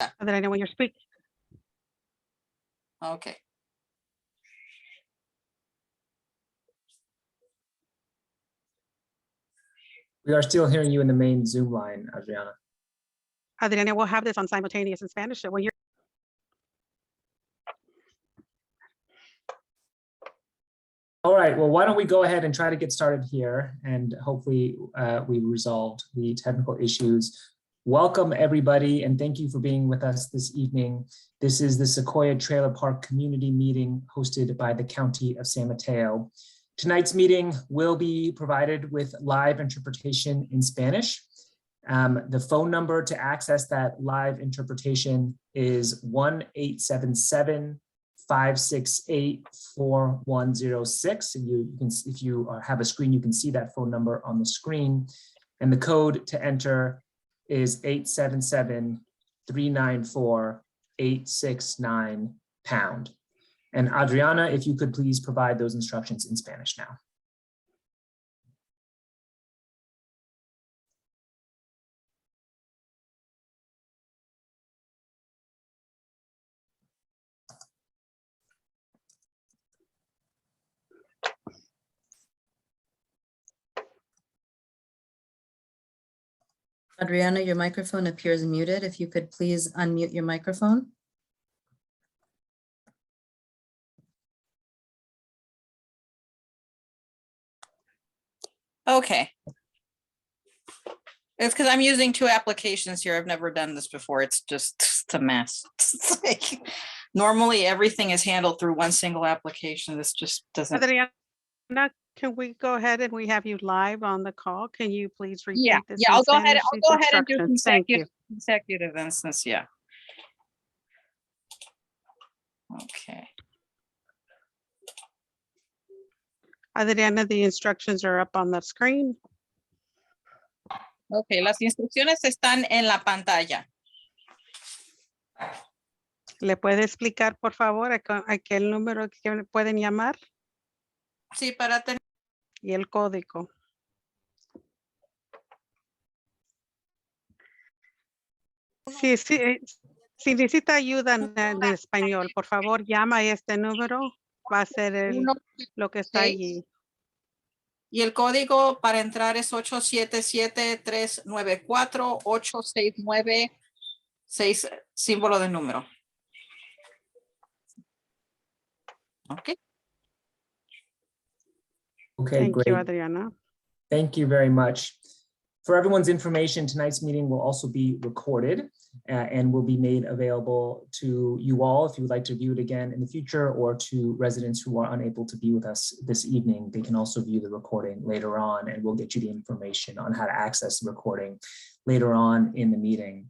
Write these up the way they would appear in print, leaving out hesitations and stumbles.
Adriana, when you're speaking. Okay. We are still hearing you in the main Zoom line, Adriana. Adriana, we'll have this on simultaneous in Spanish. So when you're All right, well, why don't we go ahead and try to get started here, and hopefully we resolved the technical issues. Welcome, everybody, and thank you for being with us this evening. This is the Sequoia Trailer Park Community Meeting hosted by the County of San Mateo. Tonight's meeting will be provided with live interpretation in Spanish. The phone number to access that live interpretation is 1-877-568-4106. If you have a screen, you can see that phone number on the screen. And the code to enter is 877-394-869#. And Adriana, if you could please provide those instructions in Spanish now. Adriana, your microphone appears muted. If you could please unmute your microphone. Okay. It's because I'm using two applications here. I've never done this before. It's a mess. It's like, normally everything is handled through one single application. This just doesn't. Adriana, can we go ahead and we have you live on the call? Can you please repeat this? Yeah, in I'll go ahead. Spanish, I'll these go ahead and do instructions? Thank you. consecutive instance. Yeah. Okay. Adriana, the instructions are up on the screen. Okay, las instrucciones están en la pantalla. ¿Le puede explicar, por favor, a qué número que pueden llamar? Sí, para tener. Y el código. Sí, si necesita ayuda en español, por favor, llama a este número. Va a ser lo que está allí. Y el código para entrar es 877-394-8696, símbolo de número. Okay. Okay, Thank great. you, Adriana. Thank you very much. For everyone's information, tonight's meeting will also be recorded and will be made available to you all if you would like to view it again in the future, or to residents who are unable to be with us this evening. They can also view the recording later on, and we'll get you the information on how to access the recording later on in the meeting.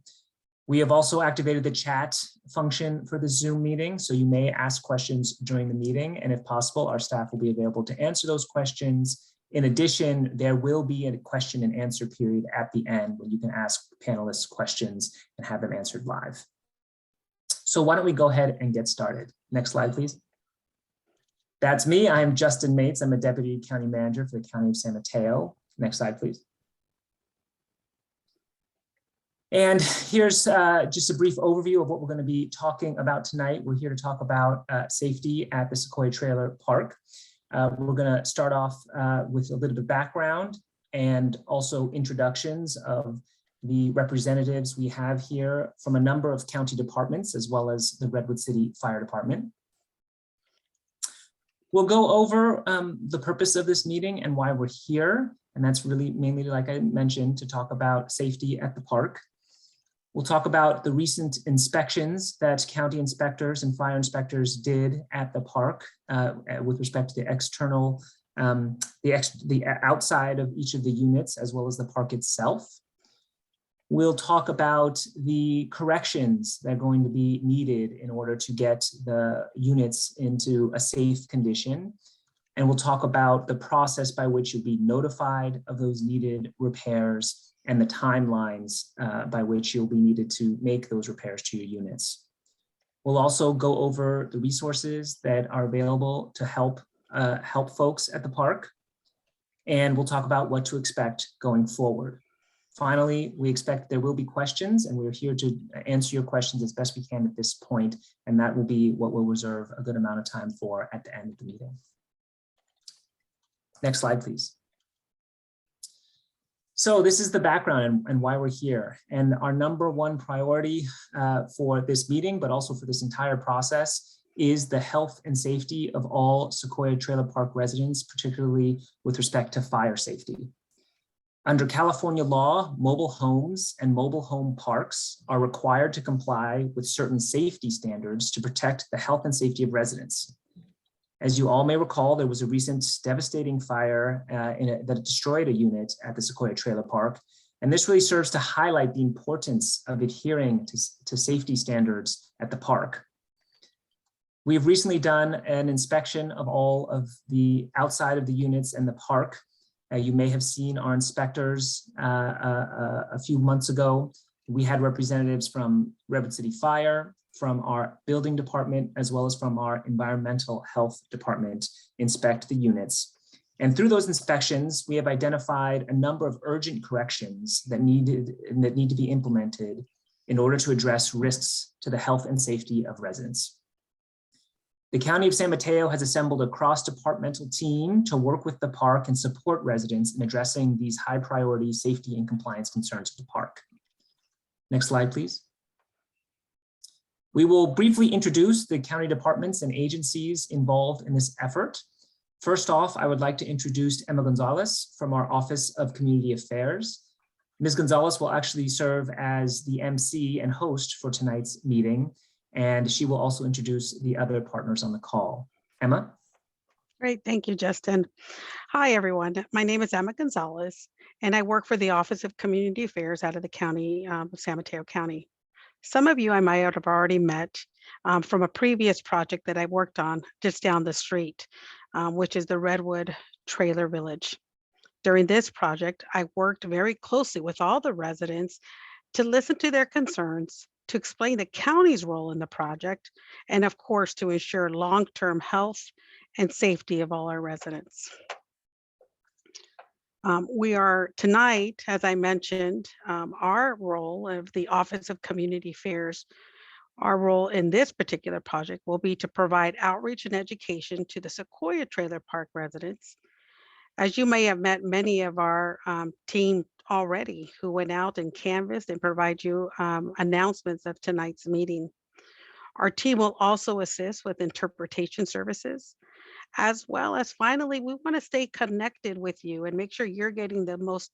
We have also activated the chat function for the Zoom meeting, so you may ask questions during the meeting, and if possible, our staff will be available to answer those questions. In addition, there will be a question and answer period at the end when you can ask panelists questions and have them answered live. So why don't we go ahead and get started? Next slide, please. That's me. I'm Justin Mates. I'm a Deputy County Manager for the County of San Mateo. Next slide, please. And here's just a brief overview of what we're going to be talking about tonight. We're here to talk about safety at the Sequoia Trailer Park. We're going to start off with a little bit of background and also introductions of the representatives we have here from a number of county departments, as well as the Redwood City Fire Department. We'll go over the purpose of this meeting and why we're here. And that's really mainly, like I mentioned, to talk about safety at the park. We'll talk about the recent inspections that county inspectors and fire inspectors did at the park with respect to the external, the outside of each of the units, as well as the park itself. We'll talk about the corrections that are going to be needed in order to get the units into a safe condition. And we'll talk about the process by which you'll be notified of those needed repairs and the timelines by which you'll be needed to make those repairs to your units. We'll also go over the resources that are available to help folks at the park. And we'll talk about what to expect going forward. Finally, we expect there will be questions, and we're here to answer your questions as best we can at this point, and that will be what we'll reserve a good amount of time for at the end of the meeting. Next slide, please. So this is the background and why we're here. And our number one priority for this meeting, but also for this entire process, is the health and safety of all Sequoia Trailer Park residents, particularly with respect to fire safety. Under California law, mobile homes and mobile home parks are required to comply with certain safety standards to protect the health and safety of residents. As you all may recall, there was a recent devastating fire that destroyed a unit at the Sequoia Trailer Park. And this really serves to highlight the importance of adhering to safety standards at the park. We've recently done an inspection of all of the outside of the units and the park. You may have seen our inspectors a few months ago. We had representatives from Redwood City Fire, from our building department, as well as from our environmental health department inspect the units. And through those inspections, we have identified a number of urgent corrections that need to be implemented in order to address risks to the health and safety of residents. The County of San Mateo has assembled a cross-departmental team to work with the park and support residents in addressing these high priority safety and compliance concerns of the park. Next slide, please. We will briefly introduce the county departments and agencies involved in this effort. First off, I would like to introduce Emma Gonzalez from our Office of Community Affairs. Ms. Gonzalez will actually serve as the MC and host for tonight's meeting, and she will also introduce the other partners on the call. Emma? Great, thank you, Justin. Hi, everyone. My name is Emma Gonzalez, and I work for the Office of Community Affairs out of the county of San Mateo County. Some of you I might have already met from a previous project that I worked on just down the street, which is the Redwood Trailer Village. During this project, I worked very closely with all the residents to listen to their concerns, to explain the county's role in the project, and of course, to ensure long-term health and safety of all our residents. We are tonight, as I mentioned, our role of the Office of Community Affairs, our role in this particular project will be to provide outreach and education to the Sequoia Trailer Park residents. As you may have met many of our team already who went out and canvassed and provide you announcements of tonight's meeting. Our team will also assist with interpretation services, as well as finally, we want to stay connected with you and make sure you're getting the most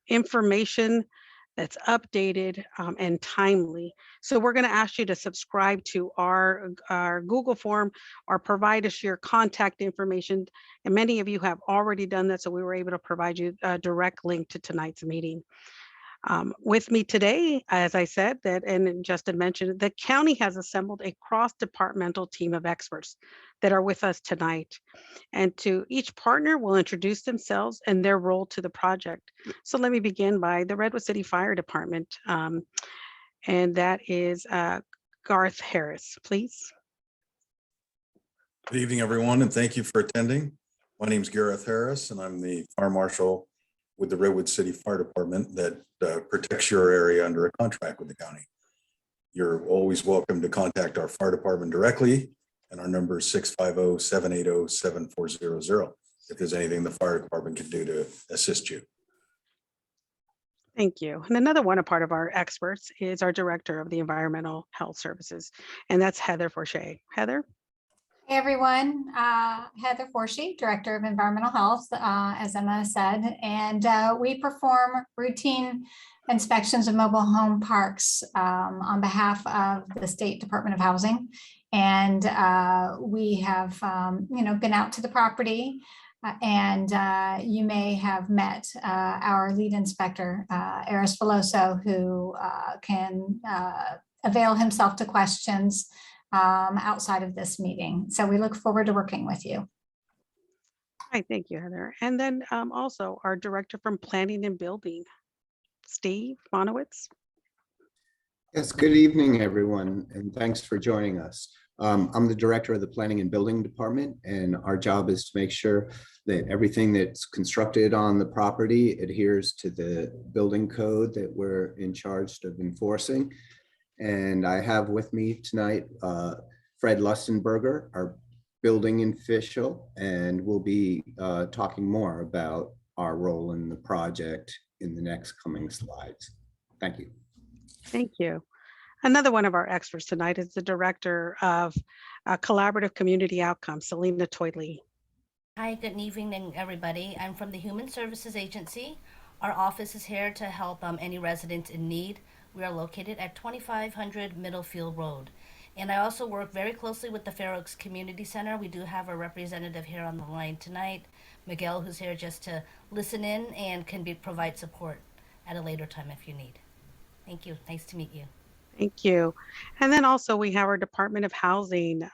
information that's updated and timely. So we're going to ask you to subscribe to our Google form or provide us your contact information. And many of you have already done that, so we were able to provide you a direct link to tonight's meeting. With me today, as I said, and Justin mentioned, the county has assembled a cross-departmental team of experts that are with us tonight. And to each partner will introduce themselves and their role to the project. So let me begin by the Redwood City Fire Department. And that is Garth Harris, please. Good evening, everyone, and thank you for attending. My name is Gareth Harris, and I'm the fire marshal with the Redwood City Fire Department that protects your area under a contract with the county. You're always welcome to contact our fire department directly, and our number is 650-780-7400 if there's anything the fire department can do to assist you. Thank you. And another one, a part of our experts, is our Director of the Environmental Health Services, and that's Heather Forshey. Heather? Hey everyone, Heather Forshey, Director of Environmental Health, as Emma said, and we perform routine inspections of mobile home parks on behalf of the State Department of Housing. And we have, been out to the property, and you may have met our lead inspector, Eris Veloso, who can avail himself to questions outside of this meeting. So we look forward to working with you. Hi, thank you, Heather. And then also our Director from Planning and Building, Steve Bonowitz. Yes, good evening, everyone, and thanks for joining us. I'm the director of the Planning and Building Department, and our job is to make sure that everything that's constructed on the property adheres to the building code that we're in charge of enforcing. And I have with me tonight Fred Lustenberger, our building official, and we'll be talking more about our role in the project in the next coming slides. Thank you. Thank you. Another one of our experts tonight is the Director of Collaborative Community Outcomes, Selena Toyley. Hi, good evening, everybody. I'm from the Human Services Agency. Our office is here to help any residents in need. We are located at 2500 Middlefield Road. And I also work very closely with the Fair Oaks Community Center. We do have a representative here on the line tonight, Miguel, who's here just to listen in and can provide support at a later time if you need. Thank you. Nice to meet you. Thank you. And then also we have our Department of Housing,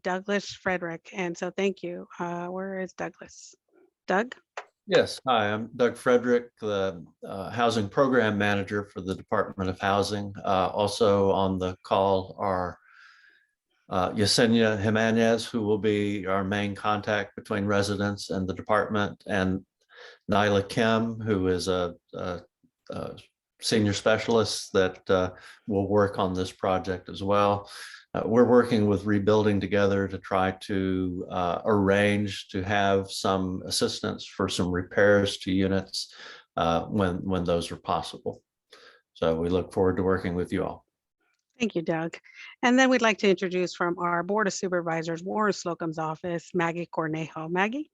Douglas Frederick. And so thank you. Where is Douglas? Doug? Yes, hi, I'm Doug Frederick, the Housing Program Manager for the Department of Housing. Also on the call are Yesenia Jimenez, who will be our main contact between residents and the department, and Nyla Kim, who is a senior specialist that will work on this project as well. We're working with Rebuilding Together to try to arrange to have some assistance for some repairs to units when those are possible. So we look forward to working with you all. Thank you, Doug. And then we'd like to introduce from our Board of Supervisors, Warren Slocum's office, Maggie Cornejo. Maggie?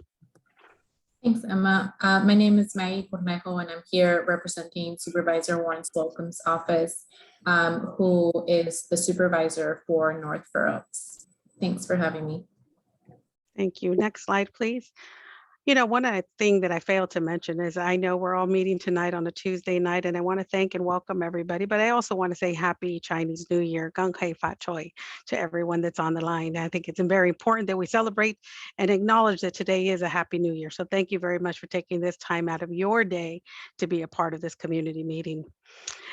Thanks, Emma. My name is Maggie Cornejo, and I'm here representing Supervisor Warren Slocum's office, who is the supervisor for North Fair Oaks. Thanks for having me. Thank you. Next slide, please. You know, one thing that I failed to mention is I know we're all meeting tonight on a Tuesday night, and I want to thank and welcome everybody, but I also want to say Happy Chinese New Year, Gung Hei Fat Choi, to everyone that's on the line. I think it's very important that we celebrate and acknowledge that today is a Happy New Year. So thank you very much for taking this time out of your day to be a part of this community meeting.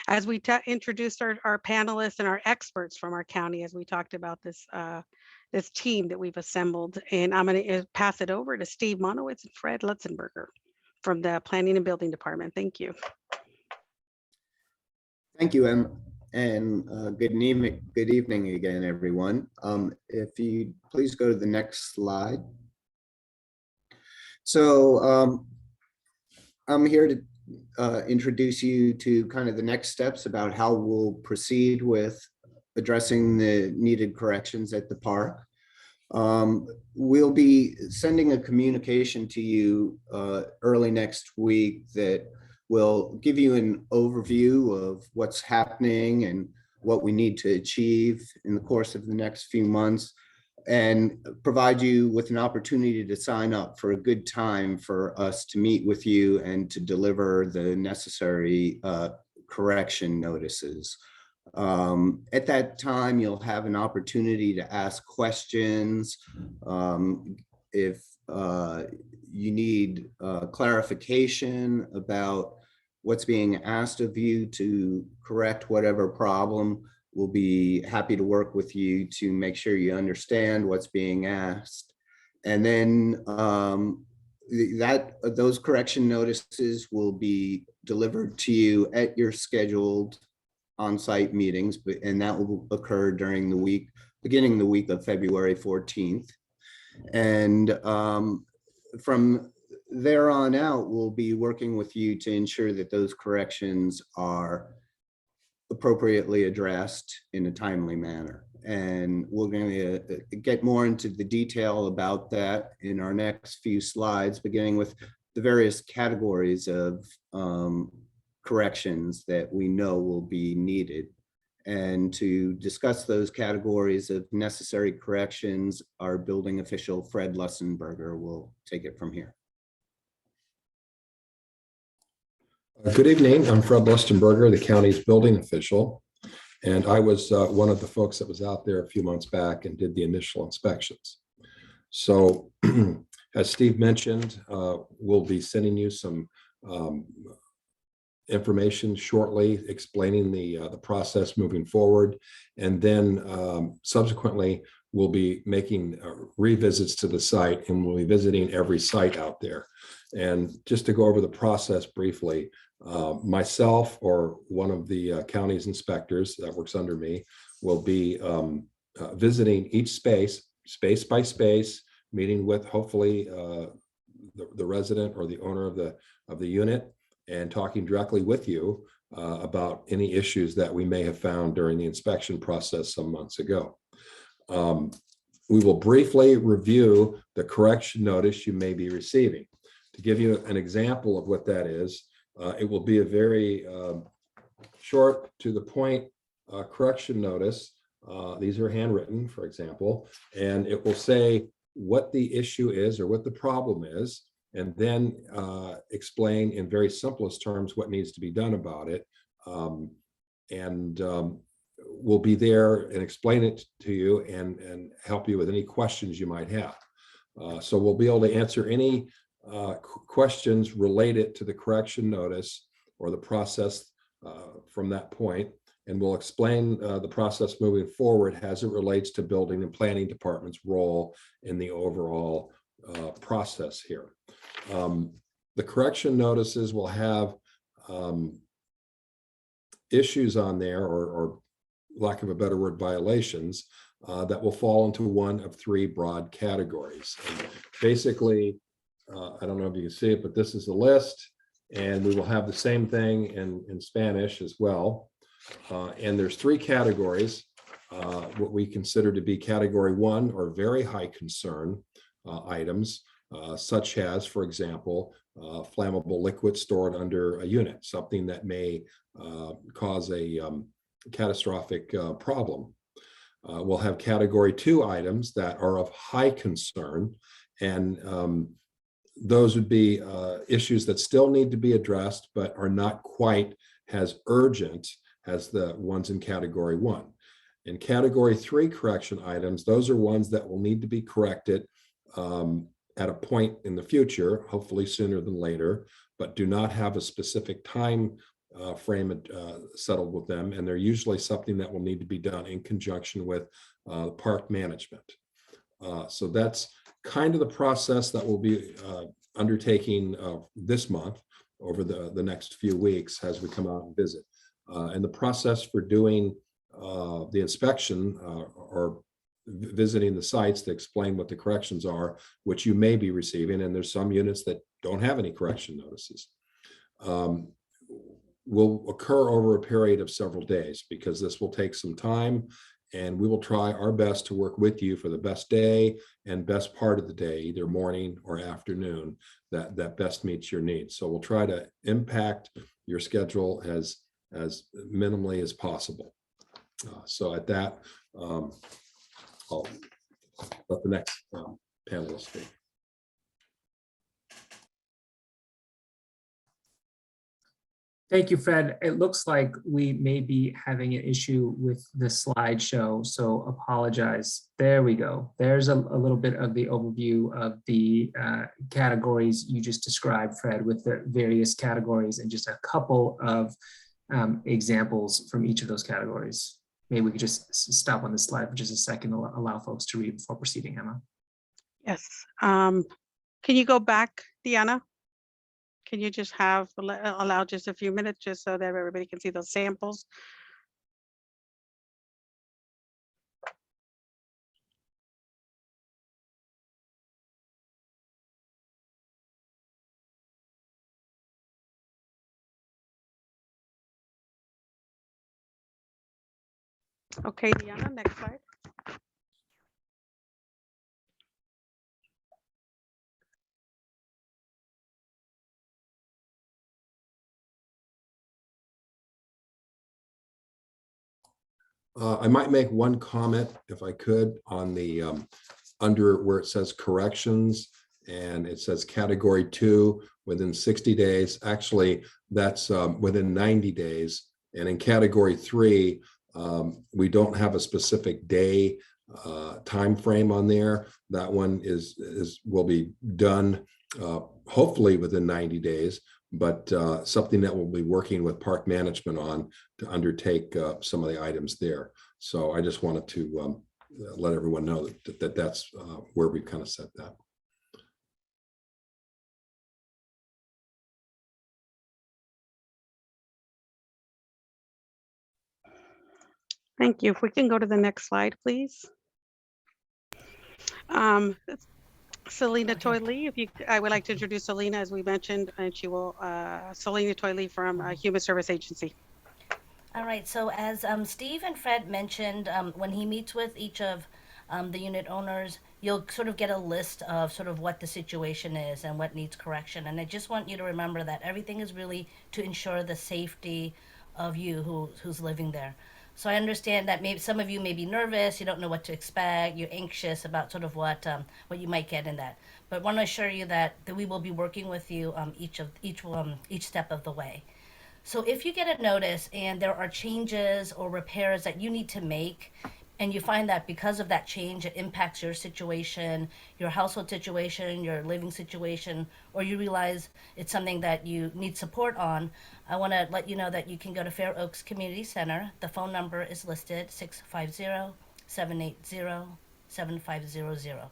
As we introduced our panelists and our experts from our county, as we talked about this this team that we've assembled, and I'm going to pass it over to Steve Monowitz and Fred Lutzenberger from the Planning and Building Department. Thank you. Thank you, Em, and good evening again, everyone. If you please go to the next slide. So I'm here to introduce you to kind of the next steps about how we'll proceed with addressing the needed corrections at the park. We'll be sending a communication to you early next week that will give you an overview of what's happening and what we need to achieve in the course of the next few months, and provide you with an opportunity to sign up for a good time for us to meet with you and to deliver the necessary correction notices. At that time, you'll have an opportunity to ask questions. If you need clarification about what's being asked of you to correct whatever problem, we'll be happy to work with you to make sure you understand what's being asked. And then those correction notices will be delivered to you at your scheduled on-site meetings, and that will occur during the week, beginning the week of February 14th. And from there on out, we'll be working with you to ensure that those corrections are appropriately addressed in a timely manner. And we're going to get more into the detail about that in our next few slides, beginning with the various categories of corrections that we know will be needed. And to discuss those categories of necessary corrections, our building official, Fred Lustenberger, will take it from here. Good evening. I'm Fred Lustenberger, the county's building official. And I was one of the folks that was out there a few months back and did the initial inspections. So as Steve mentioned, we'll be sending you some information shortly explaining the process moving forward. And then subsequently, we'll be making revisits to the site, and we'll be visiting every site out there. And just to go over the process briefly, myself or one of the county's inspectors that works under me will be visiting each space by space, meeting with hopefully the resident or the owner of the unit, and talking directly with you about any issues that we may have found during the inspection process some months ago. We will briefly review the correction notice you may be receiving. To give you an example of what that is, it will be a very short, to the point correction notice. These are handwritten, for example, and it will say what the issue is or what the problem is, and then explain in very simplest terms what needs to be done about it. We'll be there and explain it to you and help you with any questions you might have. So we'll be able to answer any questions related to the correction notice or the process from that point. And we'll explain the process moving forward as it relates to building and planning department's role in the overall process here. The correction notices will have issues on there, or lack of a better word, violations that will fall into one of three broad categories. And basically, I don't know if you can see it, but this is the list, and we will have the same thing in Spanish as well. And there's three categories, what we consider to be category 1 or very high concern items, such as, for example, flammable liquid stored under a unit, something that may cause a catastrophic problem. We'll have category 2 items that are of high concern, and those would be issues that still need to be addressed but are not quite as urgent as the ones in category 1. In category 3 correction items, those are ones that will need to be corrected at a point in the future, hopefully sooner than later, but do not have a specific time frame settled with them. And they're usually something that will need to be done in conjunction with park management. So that's kind of the process that we'll be undertaking this month over the next few weeks as we come out and visit. And the process for doing the inspection or visiting the sites to explain what the corrections are, which you may be receiving, and there's some units that don't have any correction notices, will occur over a period of several days, because this will take some time, and we will try our best to work with you for the best day and best part of the day, either morning or afternoon, that best meets your needs. So we'll try to impact your schedule as minimally as possible. So at that, I'll let the next panelist speak. Thank you, Fred. It looks like we may be having an issue with the slideshow, so apologize. There we go. There's a little bit of the overview of the categories you just described, Fred, with the various categories and just a couple of examples from each of those categories. Maybe we could just stop on this slide for just a second to allow folks to read before proceeding, Emma. Yes. Can you go back, Deanna? Can you just allow just a few minutes just so that everybody can see those samples? Okay, Deanna, next slide. I might make one comment, if I could, on the under where it says corrections, and it says category 2 within 60 days. Actually, that's within 90 days. And in category 3, we don't have a specific day time frame on there. That one will be done hopefully within 90 days, but something that we'll be working with park management on to undertake some of the items there. So I just wanted to let everyone know that's where we kind of set that. Thank you. If we can go to the next slide, please. Selena Toyley, I would like to introduce Selena, as we mentioned, and she will, Selena Toyley from Human Service Agency. All right, so as Steve and Fred mentioned, when he meets with each of the unit owners, you'll sort of get a list of sort of what the situation is and what needs correction. And I just want you to remember that everything is really to ensure the safety of you who's living there. So I understand that maybe some of you may be nervous, you don't know what to expect, you're anxious about sort of what you might get in that. But I want to assure you that we will be working with you each step of the way. So if you get a notice and there are changes or repairs that you need to make, and you find that because of that change, it impacts your situation, your household situation, your living situation, or you realize it's something that you need support on, I want to let you know that you can go to Fair Oaks Community Center. The phone number is listed 650-780-7500.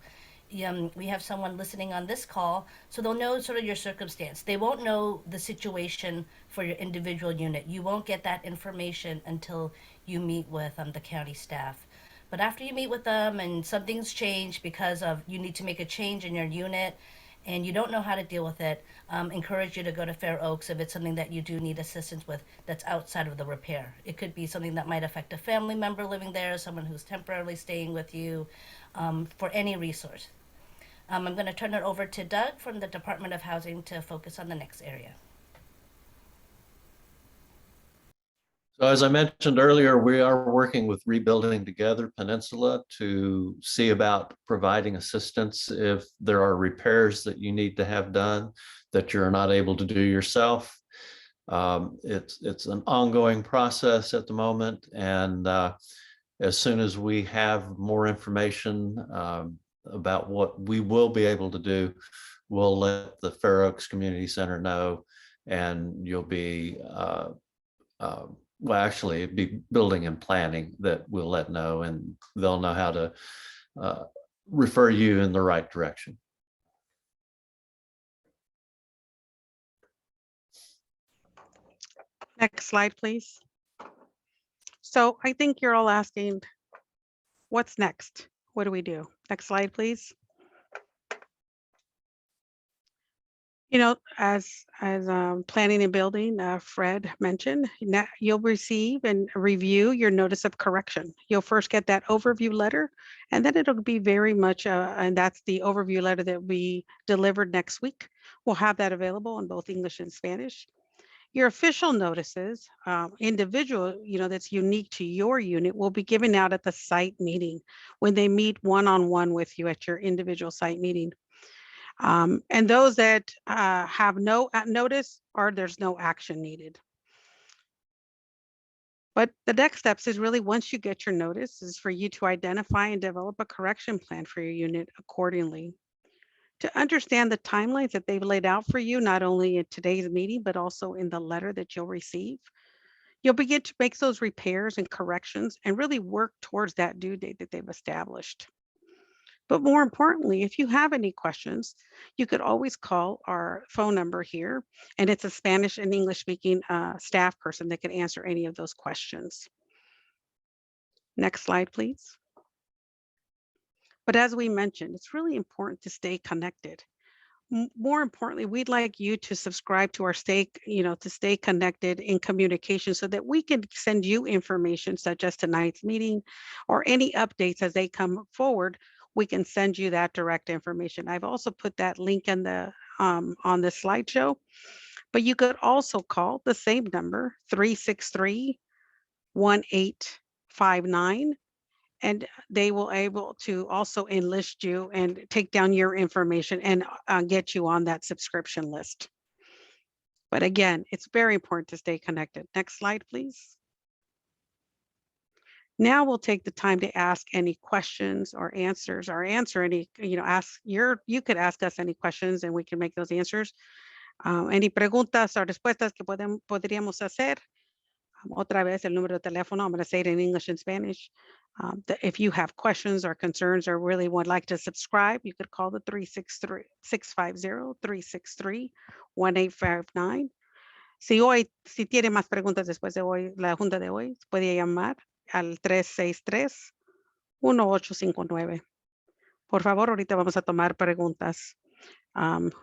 We have someone listening on this call, so they'll know sort of your circumstance. They won't know the situation for your individual unit. You won't get that information until you meet with the county staff. But after you meet with them and something's changed because of you need to make a change in your unit and you don't know how to deal with it, encourage you to go to Fair Oaks if it's something that you do need assistance with that's outside of the repair. It could be something that might affect a family member living there, someone who's temporarily staying with you, for any resource. I'm going to turn it over to Doug from the Department of Housing to focus on the next area. So as I mentioned earlier, we are working with Rebuilding Together Peninsula to see about providing assistance if there are repairs that you need to have done that you're not able to do yourself. It's an ongoing process at the moment, and as soon as we have more information about what we will be able to do, we'll let the Fair Oaks Community Center know, and you'll be well, actually, it'd be building and planning that we'll let know, and they'll know how to refer you in the right direction. Next slide, please. So I think you're all asking, what's next? What do we do? Next slide, please. You know, as planning and building, Fred mentioned, you'll receive and review your notice of correction. You'll first get that overview letter, and then it'll be very much, and that's the overview letter that we delivered next week. We'll have that available in both English and Spanish. Your official notices, individual, that's unique to your unit, will be given out at the site meeting when they meet one-on-one with you at your individual site meeting. And those that have no notice, or there's no action needed. But the next steps is really, once you get your notice, is for you to identify and develop a correction plan for your unit accordingly. To understand the timelines that they've laid out for you, not only in today's meeting, but also in the letter that you'll receive. You'll begin to make those repairs and corrections and really work towards that due date that they've established. But more importantly, if you have any questions, you could always call our phone number here, and it's a Spanish and English speaking staff person that can answer any of those questions. Next slide, please. But as we mentioned, it's really important to stay connected. More importantly, we'd like you to subscribe to our to stay connected in communication so that we can send you information such as tonight's meeting or any updates as they come forward. We can send you that direct information. I've also put that link in the on the slideshow, but you could also call the same number, 363-1859, and they will able to also enlist you and take down your information and get you on that subscription list. But again, it's very important to stay connected. Next slide, please. Now we'll take the time to ask any questions or answers, or answer any, you could ask us any questions and we can make those answers. Any preguntas o respuestas que podríamos hacer. Otra vez el número de teléfono, I'm going to say it in English and Spanish. If you have questions or concerns or really would like to subscribe, you could call the 650-363-1859. Si tiene más preguntas después de hoy, la junta de hoy, puede llamar al 363-1859. Por favor, ahorita vamos a tomar preguntas.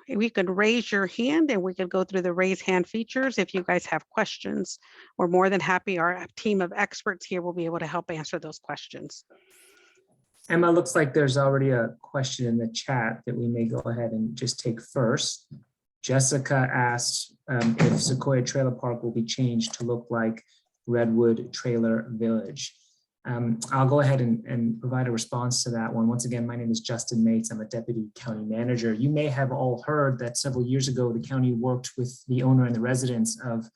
We could raise your hand and we could go through the raise hand features if you guys have questions. We're more than happy. Our team of experts here will be able to help answer those questions. Emma, looks like there's already a question in the chat that we may go ahead and just take first. Jessica asked if Sequoia Trailer Park will be changed to look like Redwood Trailer Village. I'll go ahead and provide a response to that one. Once again, my name is Justin Mates. I'm a deputy county manager. You may have all heard that several years ago, the county worked with the owner and the residents of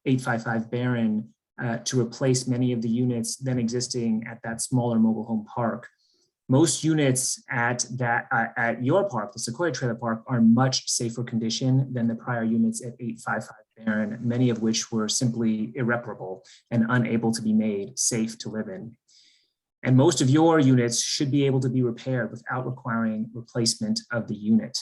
855 Barron to replace many of the units then existing at that smaller mobile home park. Most units at your park, the Sequoia Trailer Park, are much safer condition than the prior units at 855 Barron, many of which were simply irreparable and unable to be made safe to live in. And most of your units should be able to be repaired without requiring replacement of the unit.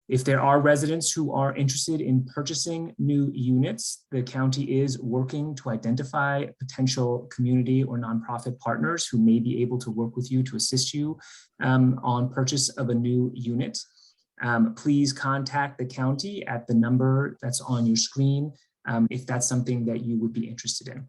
If there are residents who are interested in purchasing new units, the county is working to identify potential community or nonprofit partners who may be able to work with you to assist you on purchase of a new unit. Please contact the county at the number that's on your screen if that's something that you would be interested in.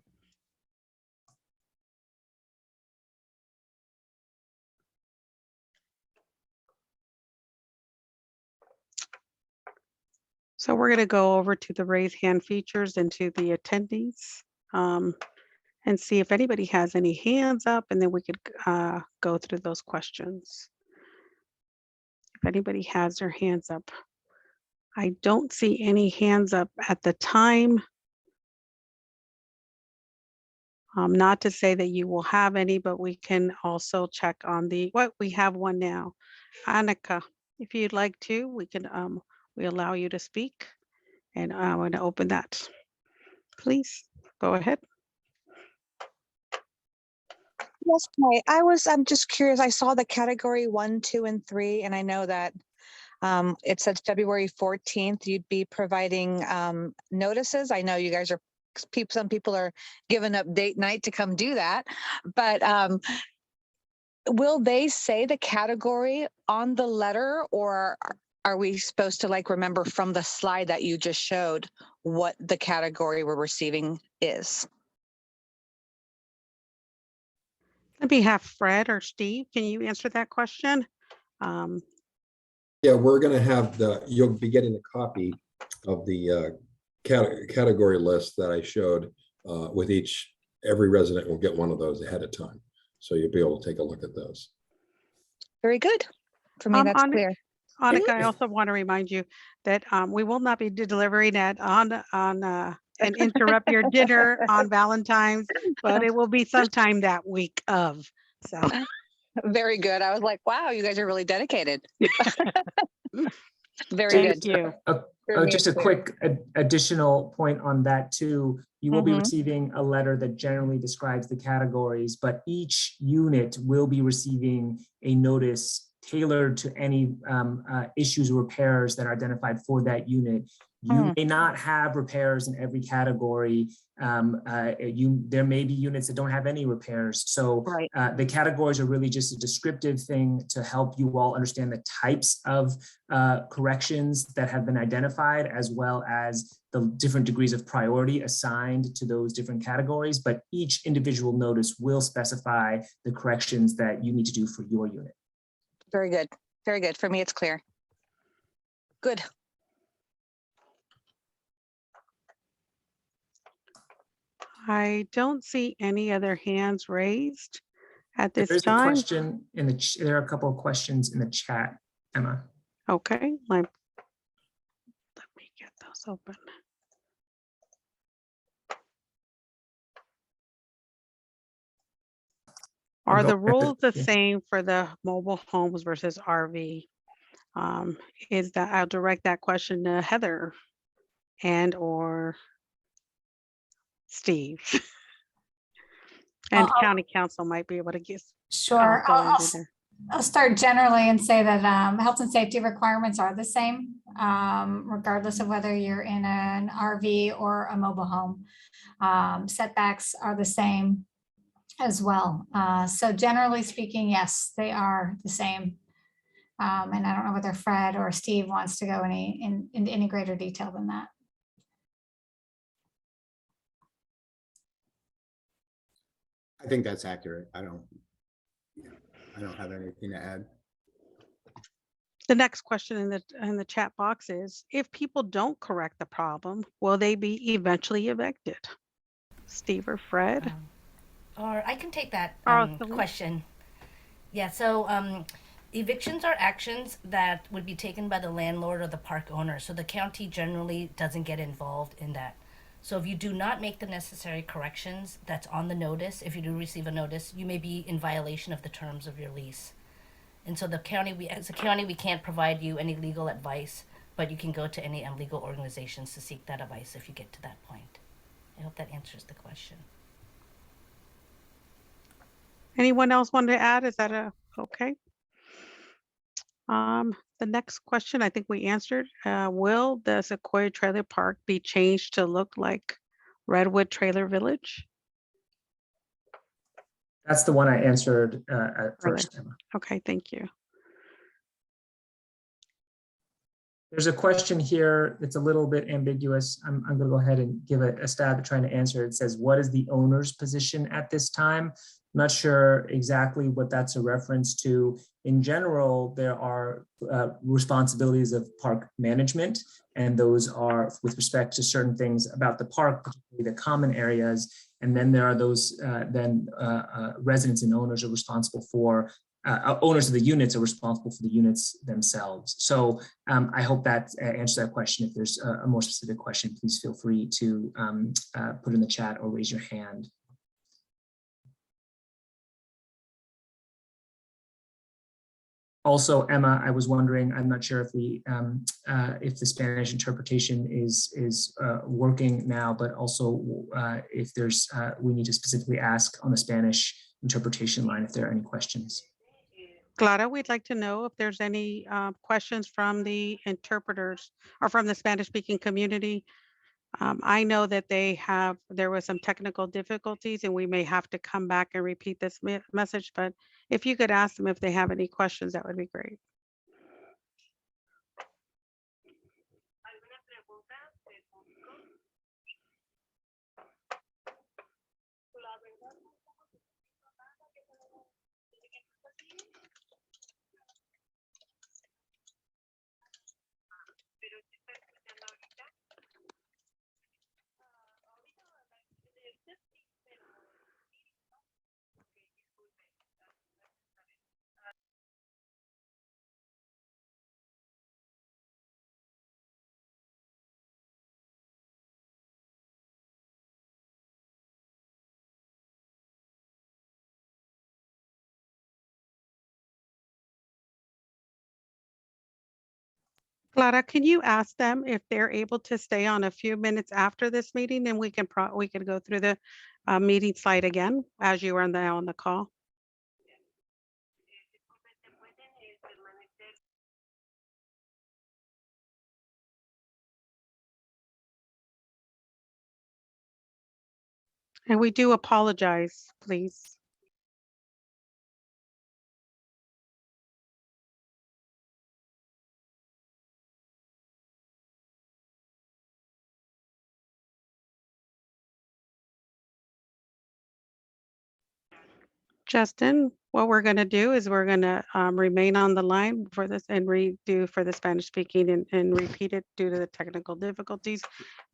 So we're going to go over to the raise hand features and to the attendees and see if anybody has any hands up, and then we could go through those questions. If anybody has their hands up. I don't see any hands up at the time. Not to say that you will have any, but we can also check on we have one now. Annika, if you'd like to, we can we allow you to speak, and I want to open that. Please go ahead. Yes, I'm just curious. I saw the category 1, 2, and 3, and I know that it said February 14th you'd be providing notices. I know you guys are some people are giving up date night to come do that, but will they say the category on the letter, or are we supposed to remember from the slide that you just showed what the category we're receiving is? Let me have Fred or Steve. Can you answer that question? Yeah, we're going to have you'll be getting a copy of the category list that I showed with every resident will get one of those ahead of time. So you'll be able to take a look at those. Very good. For me, that's clear. Annika, I also want to remind you that we will not be delivering that on and interrupt your dinner on Valentine's, but it will be sometime that week of. So very good. I was like, wow, you guys are really dedicated. Very Thank good. you. Just a quick additional point on that too. You will be receiving a letter that generally describes the categories, but each unit will be receiving a notice tailored to any issues or repairs that are identified for that unit. You may not have repairs in every category. There may be units that don't have any repairs. So the categories are really just a descriptive thing to help you all understand the types of corrections that have been identified, as well as the different degrees of priority assigned to those different categories. But each individual notice will specify the corrections that you need to do for your unit. Very good. Very good. For me, it's clear. Good. I don't see any other hands raised at this There's time. a question in there are a couple of questions in the chat, Emma. Okay, let me get those open. Are the rules the same for the mobile homes versus RV? Is that I'll direct that question to Heather and or Steve. And I'll- county council might be able to get. Sure. go into there. I'll start generally and say that health and safety requirements are the same, regardless of whether you're in an RV or a mobile home. Setbacks are the same as well. So generally speaking, yes, they are the same. And I don't know whether Fred or Steve wants to go into any greater detail than that. I think that's accurate. I don't have anything to add. The next question in the chat box is, if people don't correct the problem, will they be eventually evicted? Steve or Fred? Or I can take that Rosalie? question. Yeah, so evictions are actions that would be taken by the landlord or the park owner. So the county generally doesn't get involved in that. So if you do not make the necessary corrections that's on the notice, if you do receive a notice, you may be in violation of the terms of your lease. And so as a county, we can't provide you any legal advice, but you can go to any legal organizations to seek that advice if you get to that point. I hope that answers the question. Anyone else want to add? Is that okay? The next question I think we answered, will the Sequoia Trailer Park be changed to look like Redwood Trailer Village? That's the one I answered at first, Emma. Okay, thank you. There's a question here that's a little bit ambiguous. I'm going to go ahead and give a stab at trying to answer. It says, what is the owner's position at this time? I'm not sure exactly what that's a reference to. In general, there are responsibilities of park management, and those are with respect to certain things about the park, particularly the common areas. And then there are those residents and owners are responsible for owners of the units are responsible for the units themselves. So I hope that answers that question. If there's a more specific question, please feel free to put in the chat or raise your hand. Also, Emma, I was wondering, I'm not sure if if the Spanish interpretation is working now, but also if we need to specifically ask on the Spanish interpretation line if there are any questions. Clara, we'd like to know if there's any questions from the interpreters or from the Spanish-speaking community. I know that there was some technical difficulties and we may have to come back and repeat this message, but if you could ask them if they have any questions, that would be great. Clara, can you ask them if they're able to stay on a few minutes after this meeting, and we can go through the meeting slide again as you are now on the call? And we do apologize, please. Justin, what we're going to do is we're going to remain on the line for this and redo for the Spanish speaking and repeat it due to the technical difficulties.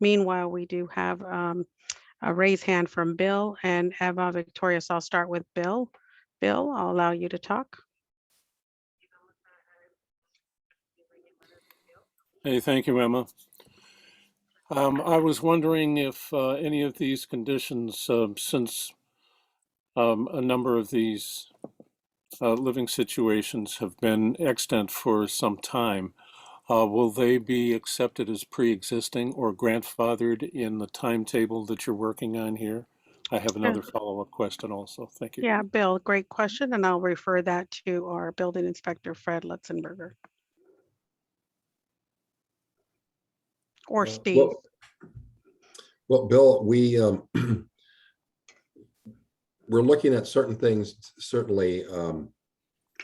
Meanwhile, we do have a raised hand from Bill and Eva Victoria. So I'll start with Bill. Bill, I'll allow you to talk. Hey, thank you, Emma. I was wondering if any of these conditions, since a number of these living situations have been extant for some time, will they be accepted as pre-existing or grandfathered in the timetable that you're working on here? I have another follow-up question also. Thank you. Yeah, Bill, great question, and I'll refer that to our building inspector, Fred Lutzenberger. Or Steve. Well, Bill, we're looking at certain things, certainly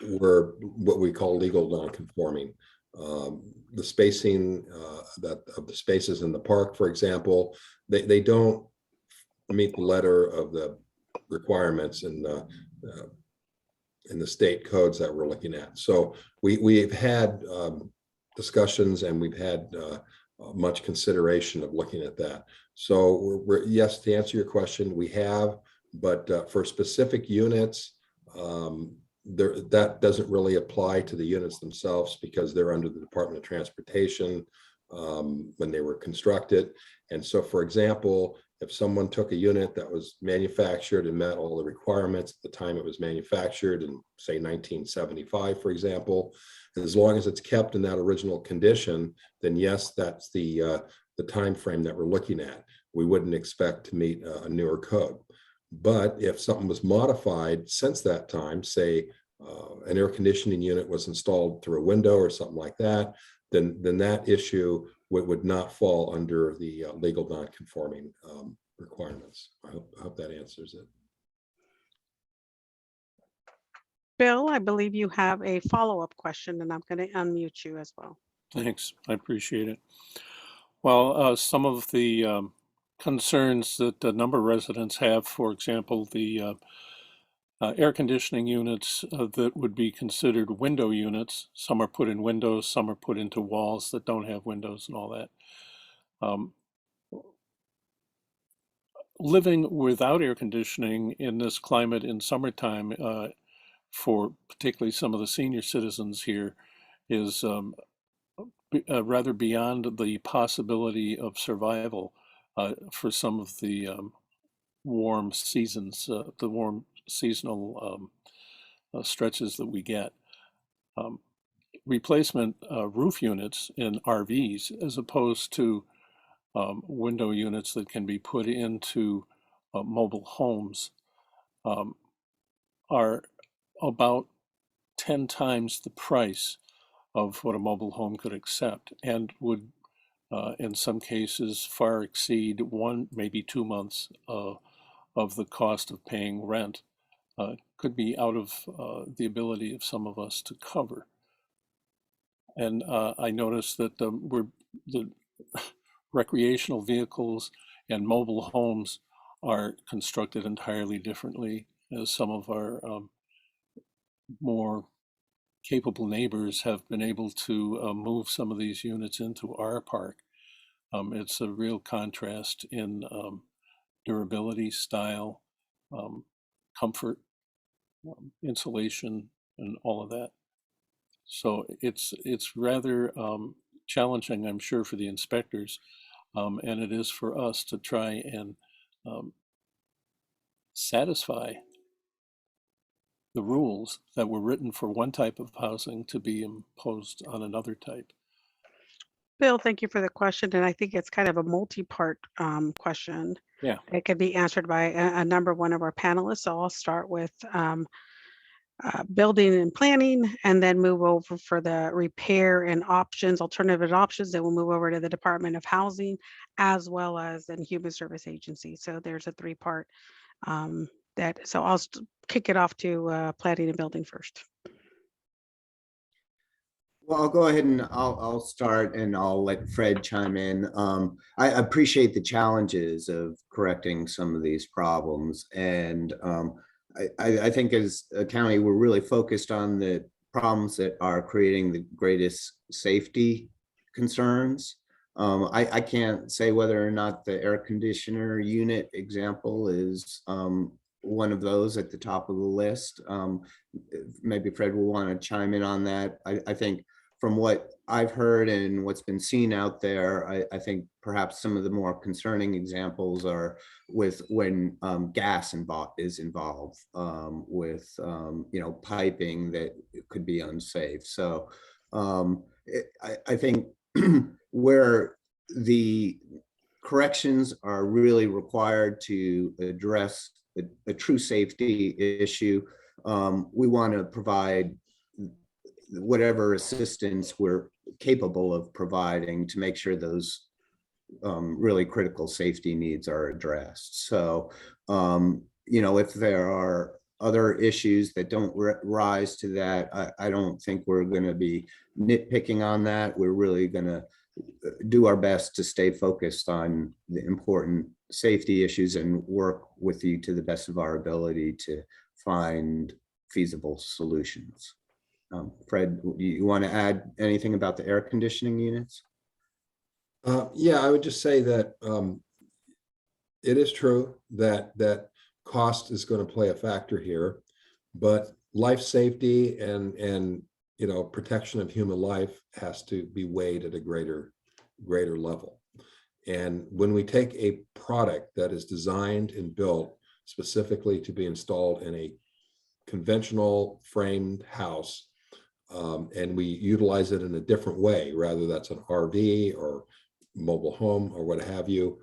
were what we call legal non-conforming. The spacing of the spaces in the park, for example, they don't meet the letter of the requirements in the state codes that we're looking at. So we've had discussions, and we've had much consideration of looking at that. So yes, to answer your question, we have, but for specific units, that doesn't really apply to the units themselves, because they're under the Department of Transportation when they were constructed. And so, for example, if someone took a unit that was manufactured and met all the requirements at the time it was manufactured in, say, 1975, for example, as long as it's kept in that original condition, then yes, that's the time frame that we're looking at. We wouldn't expect to meet a newer code. But if something was modified since that time, say an air conditioning unit was installed through a window or something like that, then that issue would not fall under the legal non-conforming requirements. I hope that answers it. Bill, I believe you have a follow-up question, and I'm going to unmute you as well. Thanks. I appreciate it. Well, some of the concerns that a number of residents have, for example, the air conditioning units that would be considered window units. Some are put in windows, some are put into walls that don't have windows and all that. Living without air conditioning in this climate in summertime, for particularly some of the senior citizens here, is rather beyond the possibility of survival for some of the warm seasons, the warm seasonal stretches that we get. Replacement roof units in RVs, as opposed to window units that can be put into mobile homes, are about 10 times the price of what a mobile home could accept, and would in some cases far exceed 1, maybe 2 months of the cost of paying rent. Could be out of the ability of some of us to cover. And I noticed that the recreational vehicles and mobile homes are constructed entirely differently, as some of our more capable neighbors have been able to move some of these units into our park. It's a real contrast in durability, style, comfort, insulation, and all of that. So it's rather challenging, I'm sure, for the inspectors, and it is for us to try and satisfy the rules that were written for one type of housing to be imposed on another type. Bill, thank you for the question, and I think it's kind of a multi-part question. Yeah. It could be answered by a number one of our panelists. So I'll start with building and planning, and then move over for the repair and options, alternative options. Then we'll move over to the Department of Housing, as well as the Human Service Agency. So there's a three-part so I'll kick it off to planning and building first. Well, I'll go ahead and I'll start, and I'll let Fred chime in. I appreciate the challenges of correcting some of these problems. And I think as a county, we're really focused on the problems that are creating the greatest safety concerns. I can't say whether or not the air conditioner unit example is one of those at the top of the list. Maybe Fred will want to chime in on that. I think from what I've heard and what's been seen out there, I think perhaps some of the more concerning examples are with when gas is involved with piping that could be unsafe. So I think where the corrections are really required to address a true safety issue. We want to provide whatever assistance we're capable of providing to make sure those really critical safety needs are addressed. So, you know, if there are other issues that don't rise to that, I don't think we're going to be nitpicking on that. We're really going to do our best to stay focused on the important safety issues and work with you to the best of our ability to find feasible solutions. Fred, you want to add anything about the air conditioning units? Yeah, I would just say that it is true that cost is going to play a factor here, but life safety and you know, protection of human life has to be weighed at a greater level. And when we take a product that is designed and built specifically to be installed in a conventional framed house, and we utilize it in a different way, rather that's an RV or mobile home or what have you,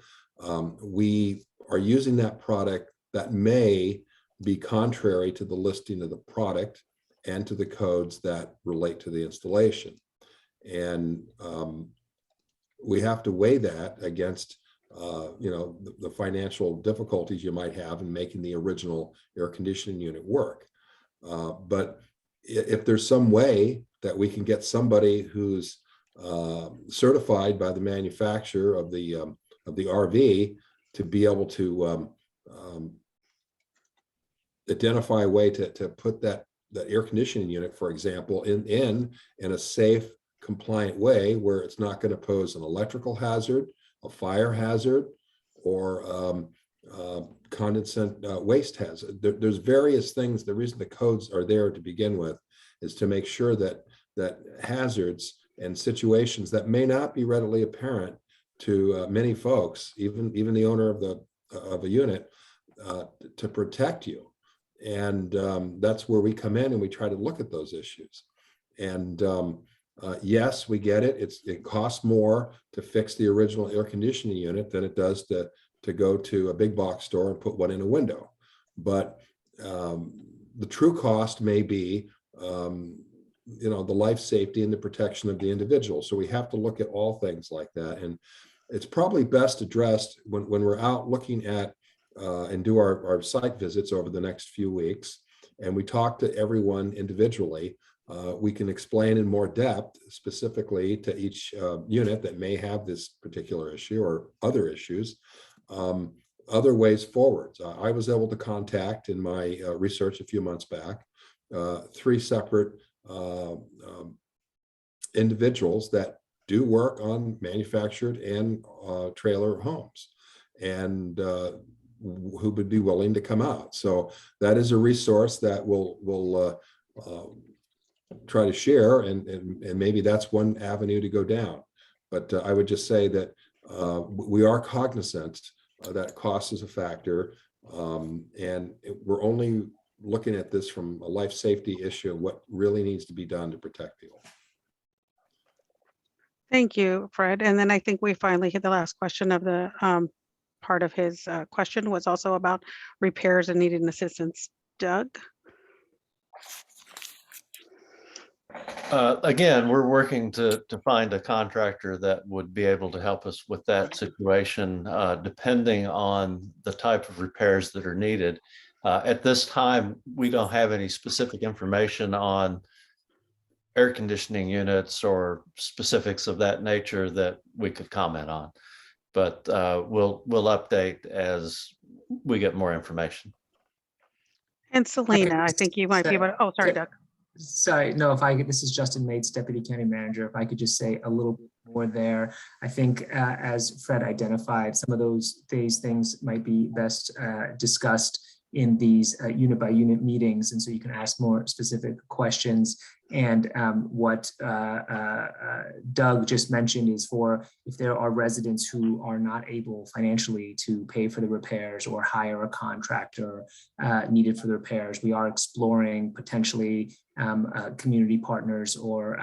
we are using that product that may be contrary to the listing of the product and to the codes that relate to the installation. And we have to weigh that against you know, the financial difficulties you might have in making the original air conditioning unit work. But if there's some way that we can get somebody who's certified by the manufacturer of the RV to be able to identify a way to put that air conditioning unit, for example, in a safe, compliant way where it's not going to pose an electrical hazard, a fire hazard, or condensate waste hazard. There's various things. The reason the codes are there to begin with is to make sure that hazards and situations that may not be readily apparent to many folks, even the owner of a unit, to protect you. And that's where we come in and we try to look at those issues. And yes, we get it. It costs more to fix the original air conditioning unit than it does to go to a big box store and put one in a window. But the true cost may be you know, the life safety and the protection of the individual. So we have to look at all things like that. And it's probably best addressed when we're out looking at and do our site visits over the next few weeks, and we talk to everyone individually. We can explain in more depth specifically to each unit that may have this particular issue or other issues, other ways forwards. I was able to contact in my research a few months back 3 separate individuals that do work on manufactured and trailer homes, and who would be willing to come out. So that is a resource that we'll try to share, and maybe that's one avenue to go down. But I would just say that we are cognizant that cost is a factor, and we're only looking at this from a life safety issue, what really needs to be done to protect people. Thank you, Fred. And then I think we finally hit the last question of the part of his question was also about repairs and needing assistance. Doug? Again, we're working to find a contractor that would be able to help us with that situation, depending on the type of repairs that are needed. At this time, we don't have any specific information on air conditioning units or specifics of that nature that we could comment on, but we'll update as we get more information. And Selena, I think you might be able to, oh, sorry, Doug. Sorry, no, if I could, this is Justin Mates, Deputy County Manager. If I could just say a little bit more there. I think as Fred identified, some of these things might be best discussed in these unit by unit meetings. And so you can ask more specific questions And what Doug just mentioned is for if there are residents who are not able financially to pay for the repairs or hire a contractor needed for the repairs, we are exploring potentially community partners or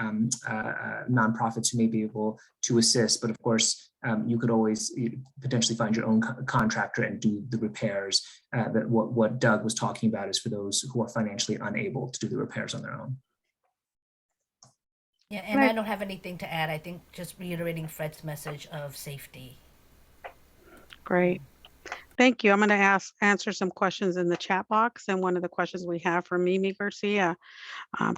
nonprofits who may be able to assist. But of course, you could always potentially find your own contractor and do the repairs. That what Doug was talking about is for those who are financially unable to do the repairs on their own. Yeah, and I don't have anything to add. I think just reiterating Fred's message of safety. Great. Thank you. I'm going to answer some questions in the chat box. And one of the questions we have from Mimi Garcia,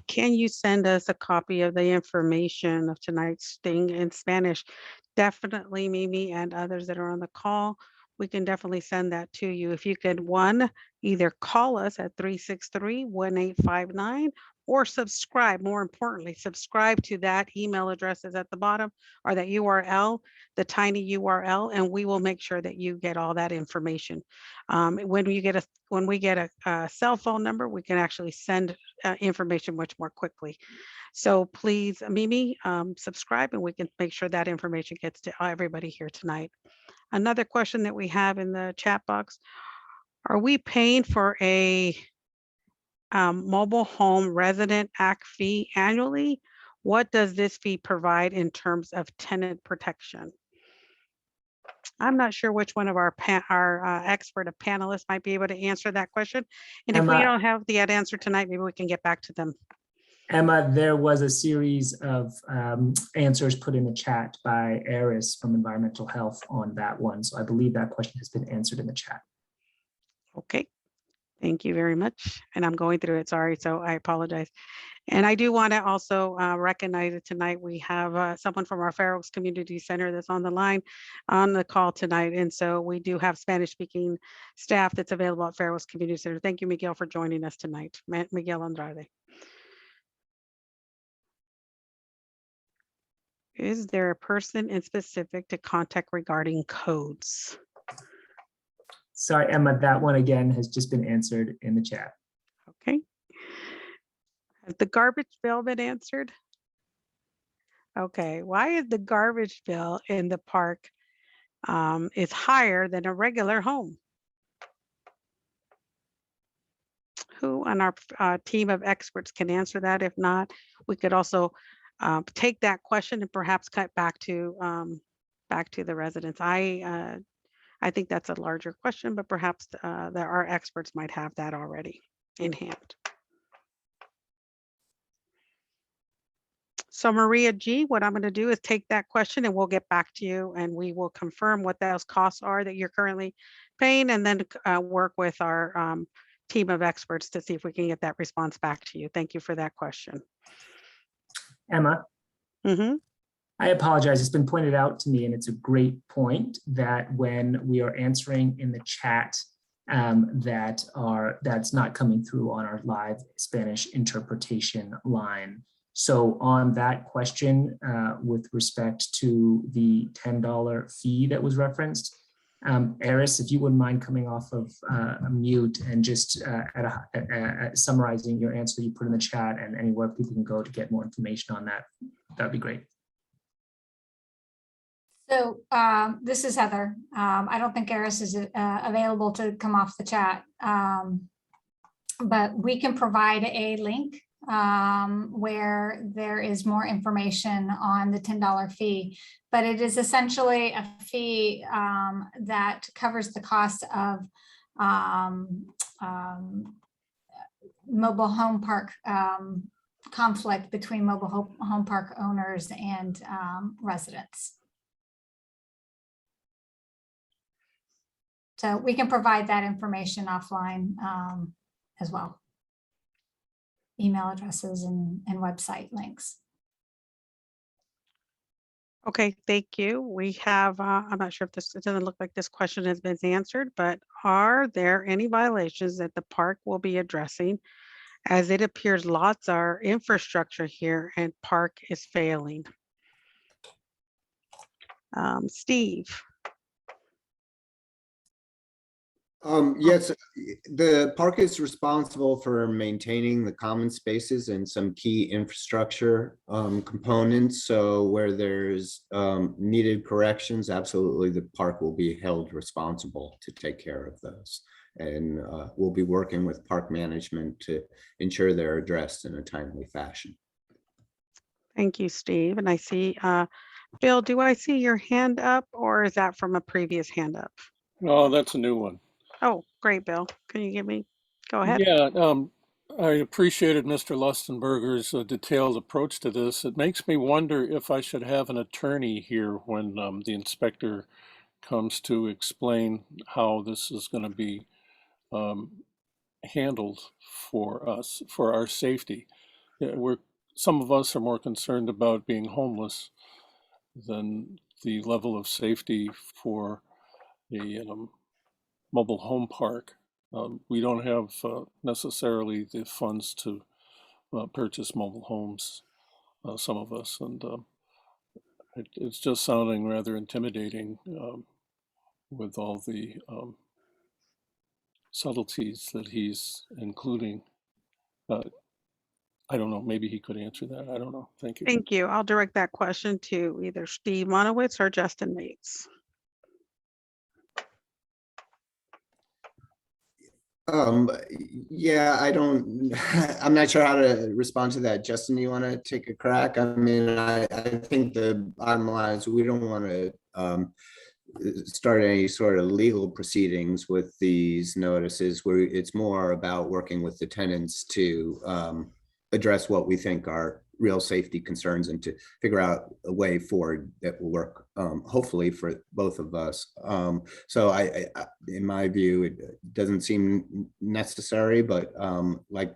can you send us a copy of the information of tonight's thing in Spanish? Definitely, Mimi and others that are on the call, we can definitely send that to you. If you could, either call us at 363-1859 or subscribe. More importantly, subscribe to that email address is at the bottom, or that URL, the tiny URL, and we will make sure that you get all that information. When we get a cell phone number, we can actually send information much more quickly. So please, Mimi, subscribe, and we can make sure that information gets to everybody here tonight. Another question that we have in the chat box: are we paying for a mobile home resident act fee annually? What does this fee provide in terms of tenant protection? I'm not sure which one of our expert panelists might be able to answer that question. And if we don't have the answer tonight, maybe we can get back to them. Emma, there was a series of answers put in the chat by Eris from Environmental Health on that one. So I believe that question has been answered in the chat. Okay, thank you very much. And I'm going through it, sorry, so I apologize. And I do want to also recognize that tonight we have someone from our Fair Oaks Community Center that's on the line on the call tonight. And so we do have Spanish speaking staff that's available at Fair Oaks Community Center. Thank you, Miguel, for joining us tonight. Miguel Andrade. Is there a person in specific to contact regarding codes? Sorry, Emma, that one again has just been answered in the chat. Okay. Has the garbage bill been answered? Okay, why is the garbage bill in the park is higher than a regular home? Who on our team of experts can answer that? If not, we could also take that question and perhaps cut back to the residents. I think that's a larger question, but perhaps our experts might have that already in hand. So Maria G, what I'm going to do is take that question and we'll get back to you, and we will confirm what those costs are that you're currently paying, and then work with our team of experts to see if we can get that response back to you. Thank you for that question. Emma. I apologize. It's been pointed out to me, and it's a great point, that when we are answering in the chat that's not coming through on our live Spanish interpretation line. So on that question, with respect to the $10 fee that was referenced, Eris, if you wouldn't mind coming off of mute and just summarizing your answer you put in the chat and anywhere people can go to get more information on that, that'd be great. So this is Heather. I don't think Eris is available to come off the chat, but we can provide a link where there is more information on the $10 fee. But it is essentially a fee that covers the cost of mobile home park conflict between mobile home park owners and residents. So we can provide that information offline as well. Email addresses and website links. Okay, thank you. We have, I'm not sure if it doesn't look like this question has been answered, but are there any violations that the park will be addressing, as it appears lots are infrastructure here and park is failing? Steve. Yes, the park is responsible for maintaining the common spaces and some key infrastructure components. So where there's needed corrections, absolutely, the park will be held responsible to take care of those. And we'll be working with park management to ensure they're addressed in a timely fashion. Thank you, Steve. And I see, Bill, do I see your hand up or is that from a previous hand up? Oh, that's a new one. Oh, great, Bill. Can you give me, go ahead. Yeah, I appreciated Mr. Lustenberger's detailed approach to this. It makes me wonder if I should have an attorney here when the inspector comes to explain how this is going to be handled for us, for our safety. Yeah, some of us are more concerned about being homeless than the level of safety for a mobile home park. We don't have necessarily the funds to purchase mobile homes, some of us, and it's just sounding rather intimidating with all the subtleties that he's including. I don't know, maybe he could answer that. I don't know. Thank you. Thank you. I'll direct that question to either Steve Monowitz or Justin Mates. Yeah, I'm not sure how to respond to that. Justin, you want to take a crack? I mean, I think the bottom line is we don't want to start any sort of legal proceedings with these notices, where it's more about working with the tenants to address what we think are real safety concerns and to figure out a way forward that will work, hopefully for both of us. So I, in my view, it doesn't seem necessary, but like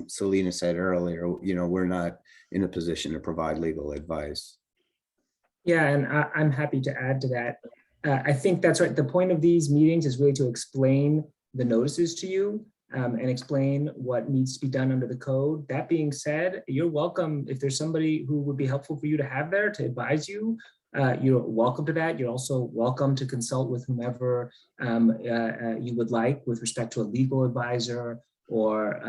Selena said earlier, we're not in a position to provide legal advice. Yeah, and I'm happy to add to that. I think that's right. The point of these meetings is really to explain the notices to you and explain what needs to be done under the code. That being said, you're welcome. If there's somebody who would be helpful for you to have there to advise you, you're welcome to that. You're also welcome to consult with whomever you would like with respect to a legal advisor or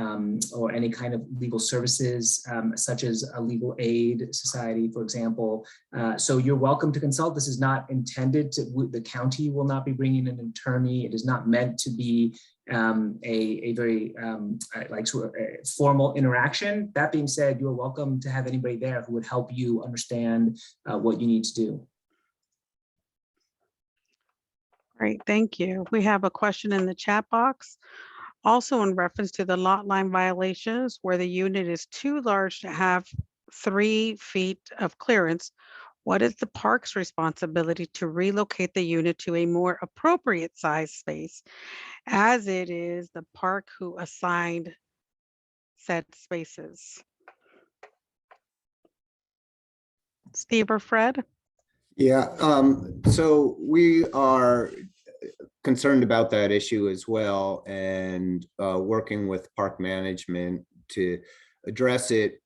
any kind of legal services, such as a legal aid society, for example. So you're welcome to consult. This is not intended to, the county will not be bringing an attorney. It is not meant to be a very like sort of a formal interaction. That being said, you're welcome to have anybody there who would help you understand what you need to do. Great, thank you. We have a question in the chat box. Also in reference to the lot line violations where the unit is too large to have 3 feet of clearance, what is the park's responsibility to relocate the unit to a more appropriate size space, as it is the park who assigned said spaces? Steve or Fred? Yeah, so we are concerned about that issue as well, and working with park management to address it